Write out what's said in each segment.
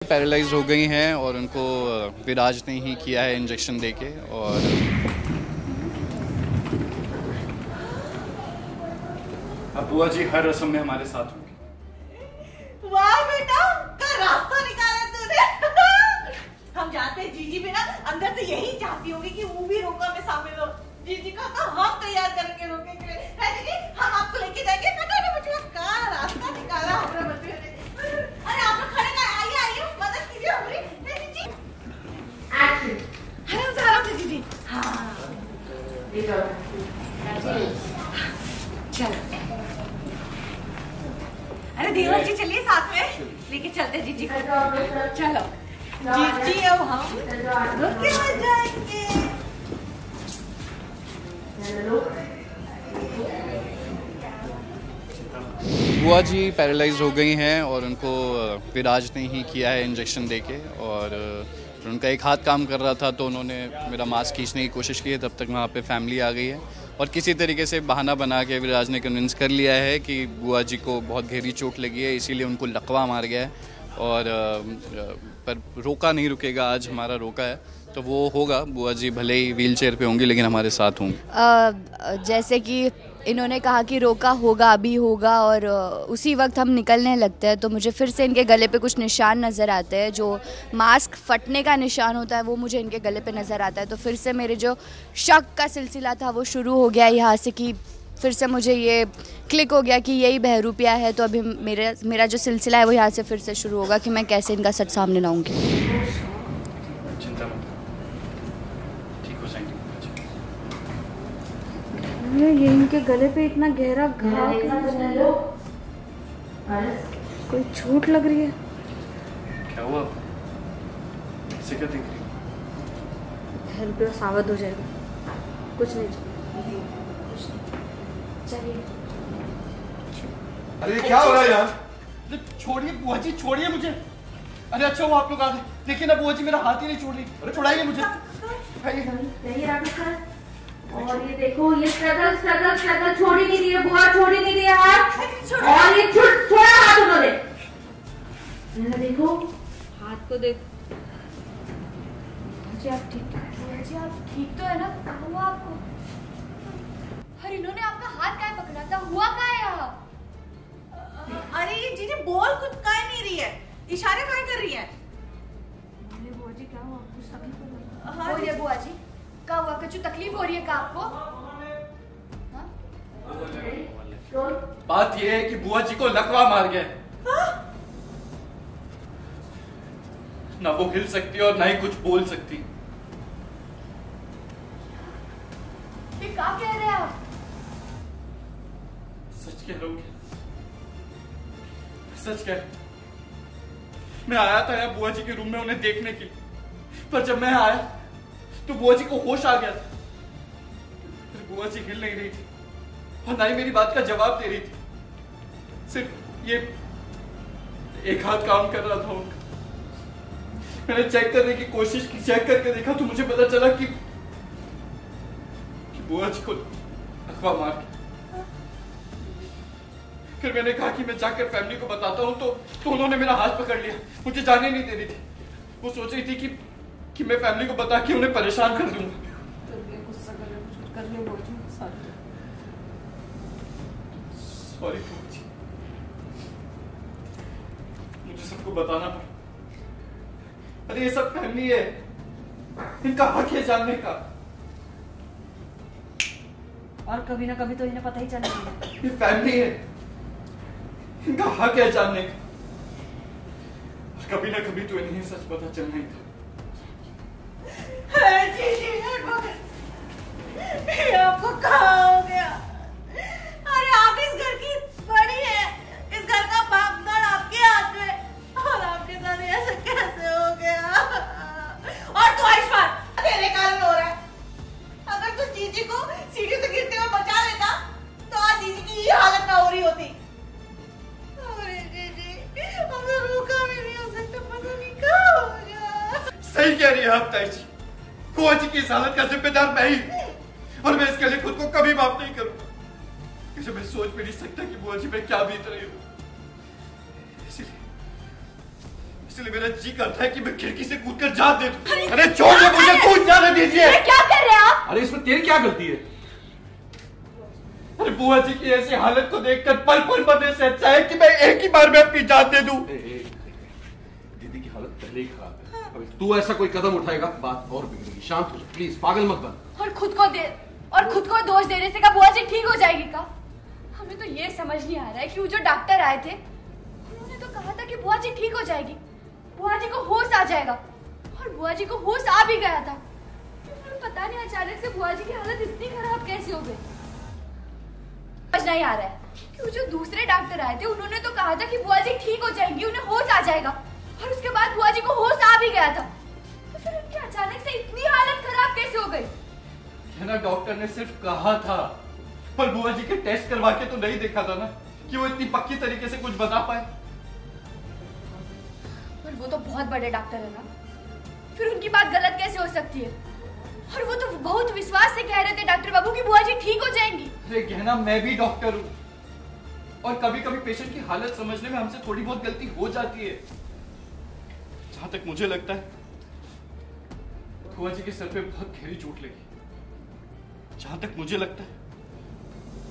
Paralyse हो गई हैं और उनको विराज ने ही किया है इंजेक्शन देके। और अब बुआ जी हर रस्म में हमारे साथ होंगे। वाह बेटा, का रास्ता निकाला तूने। हम जानते हैं जीजी भी ना अंदर से यही चाहती होगी कि वो भी रोका में शामिल हो। जीजी का तो हम तैयार करेंगे रोके के लिए। है जीजी, हम आपको लेके जाएंगे। बेटा ने बच्चों का रास्ता निकाला हमारे बच्चे ने। अरे आप लोग खड़े हैं, आइए आइए मदद कीजिए हमारी। जीजी एक्शन। आराम से जीजी। हाँ चलो। अरे देवर जी चलिए साथ में लेके चलते जीजी को। चलो जीजी, अब हम रुके हो जाएंगे। बुआ जी पैरालाइज हो गई हैं और उनको विराज ने ही किया है इंजेक्शन देके। और उनका एक हाथ काम कर रहा था तो उन्होंने मेरा मास्क खींचने की कोशिश की है। तब तक वहाँ पे फैमिली आ गई है और किसी तरीके से बहाना बना के विराज ने कन्विंस कर लिया है कि बुआ जी को बहुत गहरी चोट लगी है, इसीलिए उनको लकवा मार गया है। और पर रोका नहीं रुकेगा, आज हमारा रोका है तो वो होगा। बुआ जी भले ही व्हील चेयर पर होंगी लेकिन हमारे साथ होंगे। जैसे कि इन्होंने कहा कि रोका होगा, अभी होगा, और उसी वक्त हम निकलने लगते हैं तो मुझे फिर से इनके गले पे कुछ निशान नज़र आते हैं। जो मास्क फटने का निशान होता है वो मुझे इनके गले पे नज़र आता है। तो फिर से मेरे जो शक का सिलसिला था वो शुरू हो गया यहाँ से, कि फिर से मुझे ये क्लिक हो गया कि यही बहरूपिया है। तो अभी मेरा जो सिलसिला है वो यहाँ से फिर से शुरू होगा कि मैं कैसे इनका सच सामने लाऊंगी। ये इनके गले पे इतना गहरा घाव, कोई चोट लग रही है। क्या हुआ? ऐसे क्या दिख रही? हेल्प सावध हो जाएगा, कुछ नहीं। चलिए। अरे क्या हो रहा है यार? छोड़िए बुआ जी, छोड़िए मुझे। अरे अच्छा वो आप लोग आ गए, लेकिन अब बुआ जी मेरा हाथ ही नहीं छोड़ रही। अरे छुड़ाइए मुझे। और ये देखो, ये स्ट्रगल छोड़ ही नहीं रही है बुआ, छोड़ ही नहीं रही है हाथ। और ये छोड़ा हाथ उन्होंने। देखो हाथ को देखो। जी आप ठीक तो है ना? कहाँ हुआ आपको? अरे इन्होंने आपका हाथ काहे पकड़ा था? हुआ क्या है यहाँ? अरे ये जीजी बोल कुछ काहे नहीं रही है, इशारे काहे कर रही है? बुआ जी क्या हुआ? कुछ तकलीफ हो रही है? हाँ बोलिए बुआ जी, क्या हुआ? कुछ तकलीफ हो रही है क्या आपको? बात ये है कि बुआ जी को लकवा मार गया। ना वो हिल सकती और ना ही कुछ बोल सकती। ये क्या कह रहे हैं आप? सच कह रहा हूँ, सच कह। मैं आया था यहाँ बुआ जी के रूम में उन्हें देखने के लिए, पर जब मैं आया तो बुआ जी को होश आ गया था। फिर बुआ जी हिल नहीं रही थी और ना ही मेरी बात का जवाब दे रही थी। सिर्फ ये एक हाथ काम कर रहा था उनका। मैंने चेक करने की कोशिश की, चेक करके देखा तो मुझे पता चला कि बुआ जी को लकवा मार गया। फिर मैंने कहा कि मैं जाकर फैमिली को बताता हूँ तो उन्होंने मेरा हाथ पकड़ लिया, मुझे जाने नहीं दे रही थी। वो सोच रही थी कि मैं फैमिली को बता के उन्हें परेशान कर दूंगा। सॉरी जी, मुझे सबको बताना पड़ा। अरे ये सब फैमिली है, इनका हक है जानने का। और कभी ना कभी तो इन्हें पता ही चलेगा। ये फैमिली है, इनका हक है जानने का। और कभी ना कभी तो इन्हें सच पता चलना ही था। ये आपको कहाँ हो गया? अरे आप इस घर की बड़ी है, इस घर का बागदार आपके हाथ में, और आपके साथ ऐसा कैसे हो गया? और तू आयुष्मान तेरे कारण हो रहा है। अगर तू जीजी को सीढ़ी से गिरते हुए बचा लेता तो आज जीजी की ये हालत ना हो रही होती। अरे जीजी हमने रोका भी नहीं हो सकता, पता नहीं क्या हो गया। सही कह रही है आप ताई जी, बुआ जी की इस हालत का जिम्मेदार मैं ही, और मैं इसके लिए खुद को कभी माफ नहीं करूंगा। इसे मैं सोच भी नहीं सकता कि बुआ जी में क्या बीत रही हो। इसलिए मेरा जी करता है कि मैं खिड़की से कूदकर जान दे दूं। अरे छोड़िए मुझे, कूद जाने दीजिए। क्या कर रहे हैं आप? अरे इसमें तेरी क्या गलती है? अरे बुआ जी की ऐसी हालत को देखकर पल पल मरने से अच्छा है कि मैं एक ही बार में अपनी जान दे दूं। दीदी की हालत पहले ही खराब है, अभी तू ऐसा कोई कदम उठाएगा बात और बिगड़ेगी। शांत हो जा प्लीज, पागल मत बन। और खुद को दोष देने से क्या बुआ जी ठीक हो जाएगी का? हमें तो ये समझ नहीं आ रहा है कि वो जो डॉक्टर आए थे उन्होंने तो कहा था कि बुआ जी ठीक हो जाएगी, बुआ जी को होश आ जाएगा, और बुआ जी को होश आ भी गया था। पता नहीं अचानक से बुआ जी की हालत इतनी खराब कैसे हो गई, समझ नहीं आ रहा है कि वो जो दूसरे डॉक्टर आए थे उन्होंने तो कहा था कि बुआ जी ठीक हो जाएंगी, उन्हें होश आ जाएगा, और उसके बाद बुआ जी को होश आ भी गया था, तो फिर उनकी अचानक से इतनी हालत खराब कैसे हो गई? ना डॉक्टर ने सिर्फ कहा था, पर बुआ जी के टेस्ट करवा के तो नहीं देखा था ना कि वो इतनी पक्की तरीके से कुछ बता पाए। पर वो तो बहुत बड़े डॉक्टर है ना, फिर उनकी बात गलत कैसे हो सकती है? और वो तो बहुत विश्वास से कह रहे थे डॉक्टर बाबू की बुआ जी ठीक हो जाएंगी। अरे गहना, मैं भी डॉक्टर हूँ, और कभी कभी पेशेंट की हालत समझने में हमसे थोड़ी बहुत गलती हो जाती है। जहां तक मुझे लगता है बुआ जी के सर पे बहुत गहरी चोट लगी। जहां तक मुझे लगता है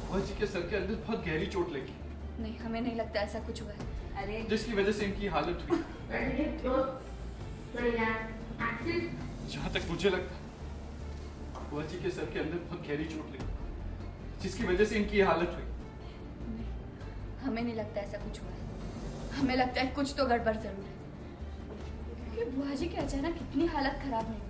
बुआ जी के सर के अंदर बहुत गहरी चोट लगी। नहीं, हमें नहीं लगता ऐसा कुछ हुआ है। अरे जिसकी वजह से इनकी हालत हुई। जहां तक मुझे लगता है बुआ जी के सर के अंदर बहुत गहरी चोट लगी, जिसकी वजह से इनकी हालत हुई। हमें नहीं लगता ऐसा कुछ हुआ है, हमें लगता है कुछ तो गड़बड़ जरूर है, क्योंकि बुआ जी की अचानक इतनी हालत खराब नहीं